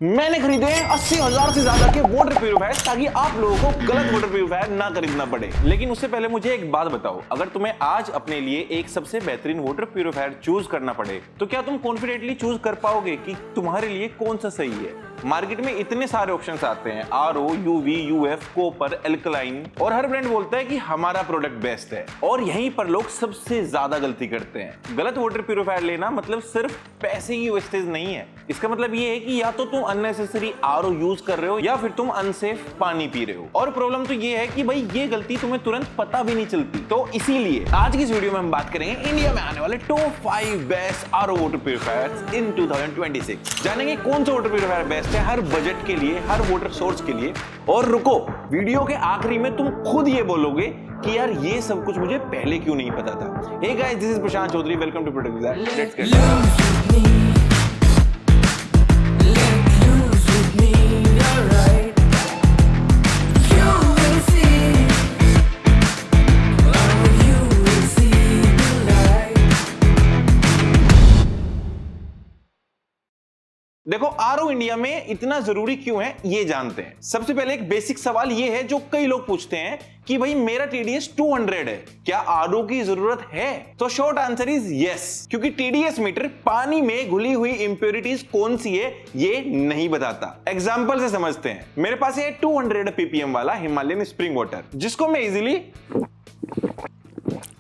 मैंने खरीदे हैं 80,000 से ज्यादा के वाटर प्यूरिफायर ताकि आप लोगों को गलत वाटर प्यूरिफायर ना खरीदना पड़े। लेकिन उससे पहले मुझे एक बात बताओ, अगर तुम्हें आज अपने लिए एक सबसे बेहतरीन वाटर प्यूरिफायर चूज करना पड़े तो क्या तुम कॉन्फिडेंटली चूज कर पाओगे कि तुम्हारे लिए कौन सा सही है? मार्केट में इतने सारे ऑप्शंस आते हैं, RO, UV, UF, copper, alkaline, और हर ब्रांड बोलता है कि हमारा प्रोडक्ट बेस्ट है। और यहीं पर लोग सबसे ज्यादा गलती करते हैं। गलत वाटर प्यूरिफायर लेना मतलब सिर्फ पैसे की वेस्टेज नहीं है। इसका मतलब ये है कि या तो तुम अननेसेसरी आरओ यूज कर रहे हो या फिर तुम अनसेफ पानी पी रहे हो। और प्रॉब्लम तो ये है कि भाई ये गलती तुम्हें तुरंत पता भी नहीं चलती। तो इसीलिए आज की इस वीडियो में हम बात करेंगे इंडिया में आने वाले top 5 best RO water purifiers in 2026। जानेंगे कौन सा वाटर प्यूरिफायर बेस्ट है हर बजट के लिए, हर वाटर सोर्स के लिए। और रुको, वीडियो के आखिरी में तुम खुद ये बोलोगे कि यार ये सब कुछ मुझे पहले क्यों नहीं पता था। Hey guys, this is Prashant Chaudhary, welcome to product design. Let's get started. देखो, आरओ इंडिया में इतना जरूरी क्यों है ये जानते हैं। सबसे पहले एक बेसिक सवाल ये है जो कई लोग पूछते हैं कि भाई मेरा टीडीएस 200 है, क्या आरओ की जरूरत है? तो शॉर्ट आंसर इज यस, क्योंकि टीडीएस मीटर पानी में घुली हुई इंप्योरिटीज कौन सी है ये नहीं बताता। एग्जांपल से समझते हैं। मेरे पास है 200 पीपीएम वाला हिमालयन स्प्रिंग वाटर, जिसको मैं इजीली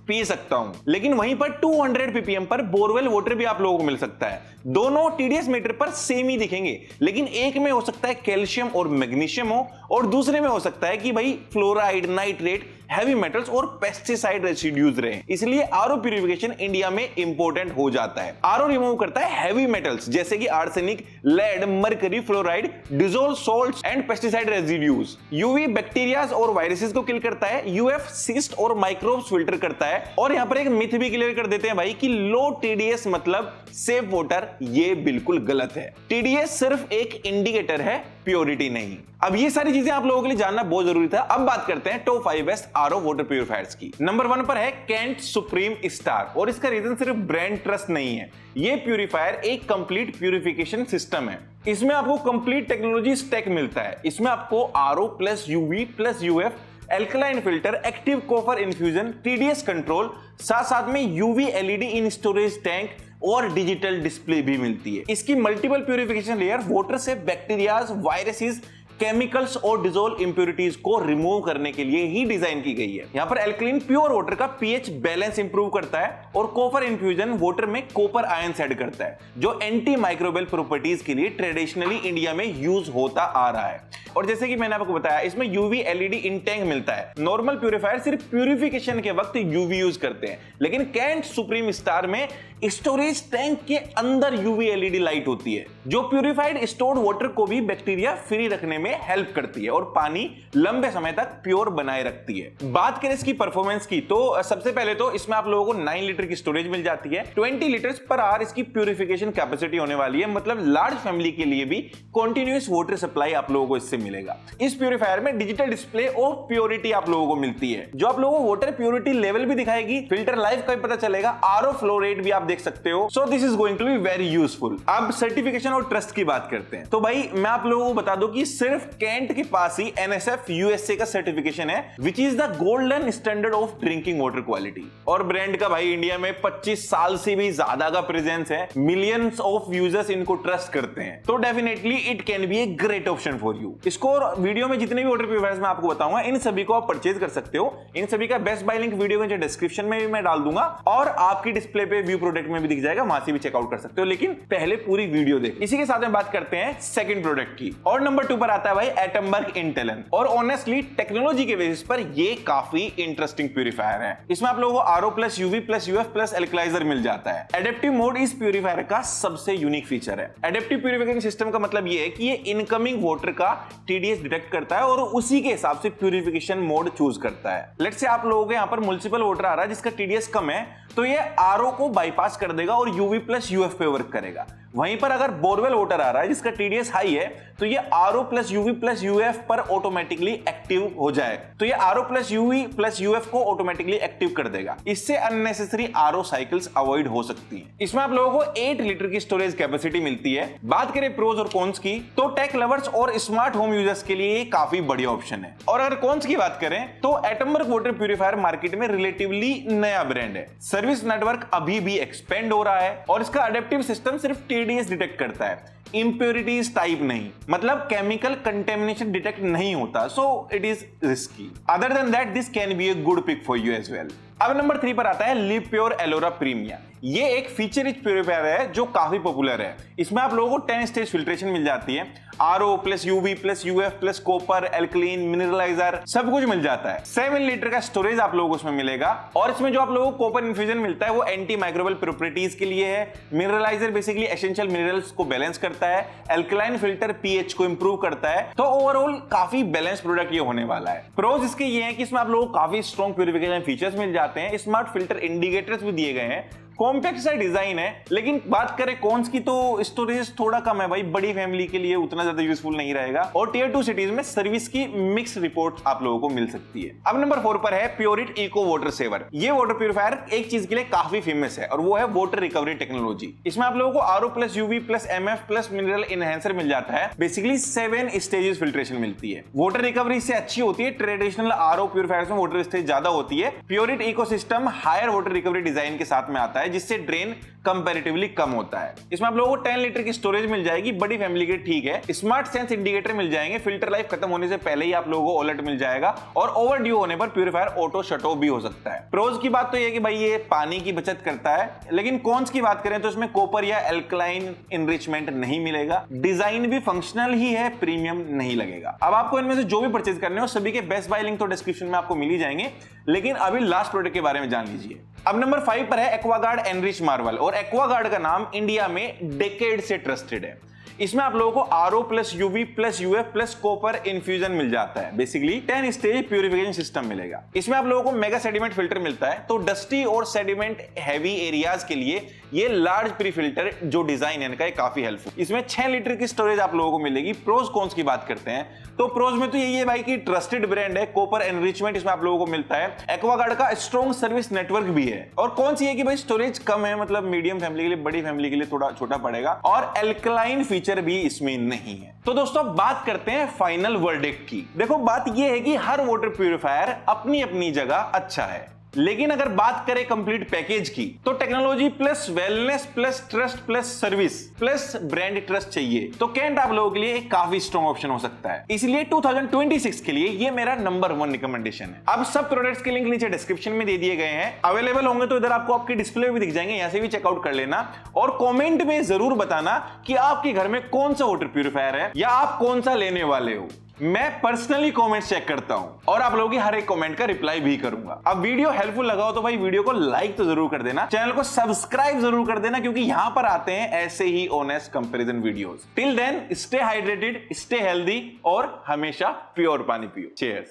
पी सकता हूं, लेकिन वहीं पर 200 पीपीएम पर बोरवेल वाटर भी आप लोगों को मिल सकता है। दोनों टीडीएस मीटर पर सेम ही दिखेंगे, लेकिन एक में हो सकता है कैल्शियम और मैग्नीशियम हो, और दूसरे में हो सकता है कि भाई फ्लोराइड, नाइट्रेट, हैवी मेटल्स और पेस्टिसाइड रेसिड्यूज रहे। इसलिए आरओ प्यूरिफिकेशन इंडिया में इंपॉर्टेंट हो जाता है। आरओ रिमूव करता है हैवी मेटल्स जैसे कि arsenic, lead, mercury, fluoride, dissolve salts and pesticide residues. UV bacterias और वायरसेस को किल करता है। यूएफ सिस्ट और माइक्रोब्स फिल्टर करता है। और यहां पर एक मिथ भी क्लियर कर देते हैं भाई कि लो टीडीएस मतलब सेफ वाटर। ये बिल्कुल गलत है। टीडीएस सिर्फ एक इंडिकेटर है, प्योरिटी नहीं। अब ये सारी चीजें आप लोगों के लिए जानना बहुत जरूरी था। अब बात करते हैं top 5 best RO water purifiers की। नंबर 1 पर है कैंट सुप्रीम स्टार, और इसका रीजन सिर्फ ब्रांड ट्रस्ट नहीं है। ये प्यूरिफायर एक कंप्लीट प्यूरिफिकेशन सिस्टम है। इसमें आपको कंप्लीट टेक्नोलॉजी स्टैक मिलता है। इसमें आपको RO plus UV plus UF, alkaline filter, active copper infusion, TDS control, साथ साथ में यूवी एलईडी इन स्टोरेज टैंक और डिजिटल डिस्प्ले भी मिलती है। इसकी मल्टीपल प्यूरिफिकेशन लेयर वाटर से बैक्टीरियाज, वायरसेस, केमिकल्स और डिसॉल्व इंप्योरिटीज को रिमूव करने के लिए ही डिजाइन की गई है। यहाँ पर एल्कलीन प्योर वाटर का पीएच बैलेंस इंप्रूव करता है, और कॉपर इन्फ्यूजन वाटर में कॉपर आयंस ऐड करता है, जो एंटी माइक्रोबियल प्रॉपर्टीज के लिए ट्रेडिशनली इंडिया में यूज होता आ रहा है। और जैसे कि मैंने आपको बताया, इसमें यूवी एलईडी इन टैंक मिलता है। नॉर्मल प्यूरिफायर सिर्फ प्यूरिफिकेशन के वक्त यूवी यूज करते हैं, लेकिन कैंट सुप्रीम स्टार में स्टोरेज टैंक के अंदर यूवी एलईडी लाइट होती है, जो प्यूरिफाइड स्टोर्ड वाटर को भी बैक्टीरिया फ्री रखने में हेल्प करती है और पानी लंबे समय तक प्योर बनाए रखती है। बात करें इसकी परफॉर्मेंस की, तो सबसे पहले तो इसमें आप लोगों को 9 लीटर की स्टोरेज मिल जाती है। 20 लीटर्स पर आवर इसकी प्यूरिफिकेशन कैपेसिटी होने वाली है, मतलब लार्ज फैमिली के लिए भी कंटीन्यूअस वाटर सप्लाई आप लोगों को इससे मिलेगा। इस प्यूरिफायर में डिजिटल डिस्प्ले और प्योरिटी आप लोगों को मिलती है, जो आप लोगों को वाटर प्योरिटी लेवल भी दिखाएगी, फिल्टर लाइफ का भी पता चलेगा, आरओ फ्लो रेट भी आप देख सकते हो। So this is going to be very useful. अब सर्टिफिकेशन और ट्रस्ट की बात करते हैं। तो भाई मैं आप लोगों को बता दूं कि सिर्फ कैंट के पास ही एनएसएफ यूएसए का सर्टिफिकेशन है, which is the golden standard of drinking water quality. और ब्रांड का भाई इंडिया में 25 साल से भी ज्यादा का प्रेजेंस है। मिलियंस ऑफ यूजर्स इनको ट्रस्ट करते हैं, तो definitely it can be a great option for you. इसको वीडियो में जितने भी वाटर प्यूरिफायर्स मैं आपको बताऊंगा, इन सभी को आप परचेज कर सकते हो। इन सभी का बेस्ट बाय लिंक वीडियो के डिस्क्रिप्शन में भी मैं डाल दूंगा, और आपकी डिस्प्ले पे व्यू प्रोडक्ट में भी दिख जाएगा, वहां से भी चेकआउट कर सकते हो। लेकिन पहले पूरी वीडियो देख। इसी के साथ में बात करते हैं सेकंड प्रोडक्ट की, और नंबर 2 पर आता है भाई एटमबर्ग इंटेलन। और ऑनेस्टली टेक्नोलॉजी के बेसिस पर ये काफी इंटरेस्टिंग प्यूरिफायर है। इसमें आप लोगों को RO plus UV plus UF plus alkaliser मिल जाता है। एडेप्टिव मोड इस प्यूरिफायर का सबसे यूनिक फीचर है। एडेप्टिव प्यूरिफिकेशन सिस्टम का मतलब ये है कि ये इनकमिंग वाटर का टीडीएस डिटेक्ट करता है और उसी के हिसाब से प्यूरिफिकेशन मोड चूज करता है। लेट्स से आप लोगों के यहाँ पर म्युनिसिपल वाटर आ रहा है जिसका टीडीएस कम है, तो ये आरओ को बाईपास कर देगा और यूवी प्लस यूएफ पे वर्क करेगा। वहीं पर अगर बोरवेल वाटर आ रहा है जिसका टीडीएस हाई है तो ये RO plus UV plus UF पर ऑटोमेटिकली एक्टिव हो जाए। तो ये RO plus UV plus UF को ऑटोमेटिकली एक्टिव कर देगा। इससे अननेसेसरी आरओ साइकिल्स अवॉइड हो सकती हैं। इसमें आप लोगों को 8 लीटर की स्टोरेज कैपेसिटी मिलती है। बात करें प्रोज और कॉन्स की तो टेक लवर्स और स्मार्ट होम यूजर्स के लिए काफी बढ़िया ऑप्शन है। और अगर कॉन्स की बात करें तो एटमबर्ग वाटर प्यूरिफायर मार्केट में रिलेटिवली नया ब्रांड है। सर्विस नेटवर्क अभी भी एक्सपेंड हो रहा है और इसका अडेप्टिव सिस्टम सिर्फ टीडीएस डिटेक्ट करता है, इंप्योरिटीज टाइप नहीं, मतलब केमिकल कंटेमिनेशन डिटेक्ट नहीं होता, so it is risky. Other than that this can be a good pick for you as well. अब नंबर 3 पर आता है लिव प्योर एलोरा प्रीमिया। ये एक फीचर रिच प्यूरिफायर है जो काफी पॉपुलर है। इसमें आप लोगों को 10 स्टेज फिल्ट्रेशन मिल जाती है। RO plus UV plus UF plus copper, alkaline, mineraliser सब कुछ मिल जाता है। 7 लीटर का स्टोरेज आप लोगों को उसमें मिलेगा। और इसमें जो आप लोगों को कॉपर इन्फ्यूजन मिलता है वो एंटी माइक्रोबियल प्रॉपर्टीज के लिए है। मिनरलाइजर बेसिकली एसेंशियल मिनरल्स को बैलेंस करता है। एल्कलाइन फिल्टर पीएच को इंप्रूव करता है। तो ओवरऑल काफी बैलेंस प्रोडक्ट ये होने वाला है। प्रोज इसके ये है कि इसमें आप लोगों को काफी स्ट्रॉन्ग प्यूरिफिकेशन फीचर्स मिल जाते हैं। स्मार्ट फिल्टर इंडिकेटर्स भी दिए गए हैं। कॉम्पैक्ट सा डिजाइन है। लेकिन बात करें कॉन्स की तो स्टोरेज थोड़ा कम है भाई, बड़ी फैमिली के लिए उतना ज्यादा यूजफुल नहीं रहेगा। और टियर 2 सिटीज में सर्विस की मिक्स रिपोर्ट आप लोगों को मिल सकती है। अब नंबर 4 पर है प्योरिट इको वाटर सेवर। ये वाटर प्यूरिफायर एक चीज के लिए काफी फेमस है और वो है वाटर रिकवरी टेक्नोलॉजी। इसमें आप लोगों को RO plus UV plus MF plus mineral enhancer मिल जाता है। बेसिकली 7 स्टेजेस फिल्ट्रेशन मिलती है। वाटर रिकवरी से अच्छी होती है। ट्रेडिशनल आरओ प्यूरिफायर में वाटर स्टेज ज्यादा होती है। Pureit eco system higher water recovery design के साथ में आता है जिससे ड्रेन कंपैरेटिवली कम होता है। इसमें आप लोगों को 10 लीटर की स्टोरेज मिल जाएगी। बड़ी फैमिली के ठीक है। स्मार्ट सेंस इंडिकेटर मिल जाएंगे। फिल्टर लाइफ खत्म होने से पहले ही आप लोगों को अलर्ट मिल जाएगा और ओवर ड्यू होने पर प्यूरिफायर ऑटो शट ऑफ भी हो सकता है। प्रोज की बात तो ये कि भाई ये पानी की बचत करता है। लेकिन कॉन्स की बात करें तो इसमें कॉपर या एल्कलाइन इनरिचमेंट नहीं मिलेगा। डिजाइन भी फंक्शनल ही है, प्रीमियम नहीं लगेगा। अब आपको इनमें से जो भी परचेज करने हो सभी के बेस्ट बाय लिंक तो डिस्क्रिप्शन में आपको मिल ही जाएंगे। लेकिन अभी लास्ट प्रोडक्ट के बारे में जान लीजिए। अब नंबर 5 पर है एक्वागार्ड एनरिच मार्वल। और एक्वागार्ड का नाम इंडिया में डेकेड से ट्रस्टेड है। इसमें आप लोगों को RO plus UV plus UF plus copper infusion मिल जाता है। बेसिकली 10 स्टेज प्यूरिफिकेशन सिस्टम मिलेगा। इसमें आप लोगों को मेगा सेडिमेंट फिल्टर मिलता है। तो डस्टी और सेडिमेंट हैवी एरियाज के लिए ये लार्ज प्री फिल्टर जो डिजाइन है इनका काफी हेल्पफुल। इसमें 6 लीटर की स्टोरेज आप लोगों को मिलेगी। प्रोज कॉन्स की बात करते हैं तो प्रोज में तो यही है भाई कि ट्रस्टेड ब्रांड है। कॉपर एनरिचमेंट इसमें आप लोगों को मिलता है। एक्वागार्ड का स्ट्रॉन्ग सर्विस नेटवर्क भी है। और कौन सी है कि भाई स्टोरेज कम है, मतलब मीडियम फैमिली के लिए, बड़ी फैमिली के लिए थोड़ा छोटा पड़ेगा। और एल्कलाइन फीचर भी इसमें नहीं है। तो दोस्तों बात करते हैं फाइनल वर्डिक्ट की। देखो बात यह है कि हर वाटर प्यूरिफायर अपनी अपनी जगह अच्छा है। लेकिन अगर बात करें कंप्लीट पैकेज की तो technology plus wellness plus trust plus service plus brand trust चाहिए तो कैंट आप लोगों के लिए एक काफी स्ट्रॉन्ग ऑप्शन हो सकता है। इसलिए 2026 के लिए ये मेरा नंबर 1 रिकमेंडेशन है। अब सब प्रोडक्ट्स के लिंक नीचे डिस्क्रिप्शन में दे दिए गए हैं। अवेलेबल होंगे तो इधर आपको आपके डिस्प्ले भी दिख जाएंगे, यहां से भी चेकआउट कर लेना। और कॉमेंट में जरूर बताना कि आपके घर में कौन सा वाटर प्यूरिफायर है या आप कौन सा लेने वाले हो। मैं पर्सनली कमेंट चेक करता हूं और आप लोगों की हर एक कमेंट का रिप्लाई भी करूंगा। अब वीडियो हेल्पफुल लगा हो तो भाई वीडियो को लाइक तो जरूर कर देना, चैनल को सब्सक्राइब जरूर कर देना क्योंकि यहां पर आते हैं ऐसे ही honest comparison videos. Till then stay hydrated, stay healthy और हमेशा प्योर पानी पियो। चीयर्स।